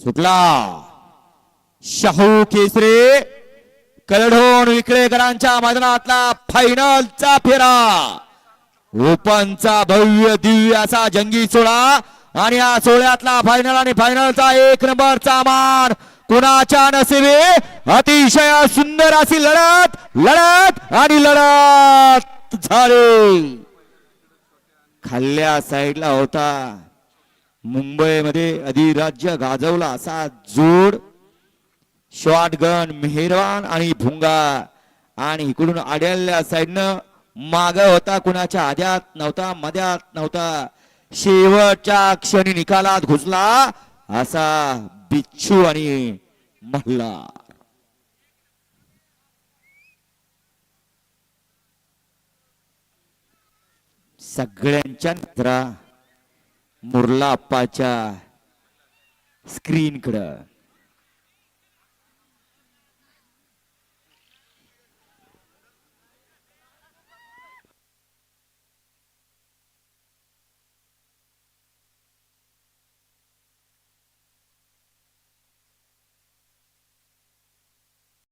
सुटला शाहू केसरी कलढोण विक्रेकरांच्या मैदानातला फायनलचा फेरा ओपनचा भव्य दिव्य असा जंगी सोहळा आणि या सोहळ्यातला फायनल आणि फायनलचा 1 नंबरचा मान कुणाच्या नशिबी अतिशय सुंदर अशी लढत लढत आणि लढत झाली खाल्ल्या साईडला होता मुंबईमध्ये अधिराज्य गाजवला असा जोड शॉटगन मेहरवान आणि भुंगा आणि इकडून आड्याल्या साईडनं माग होता कुणाच्या आद्यात नव्हता मध्यात नव्हता शेवटच्या क्षणी निकालात घुसला असा बिच्छू आणि मल्हार सगळ्यांच्या नजरा मुर्ला अप्पाच्या स्क्रीन कडे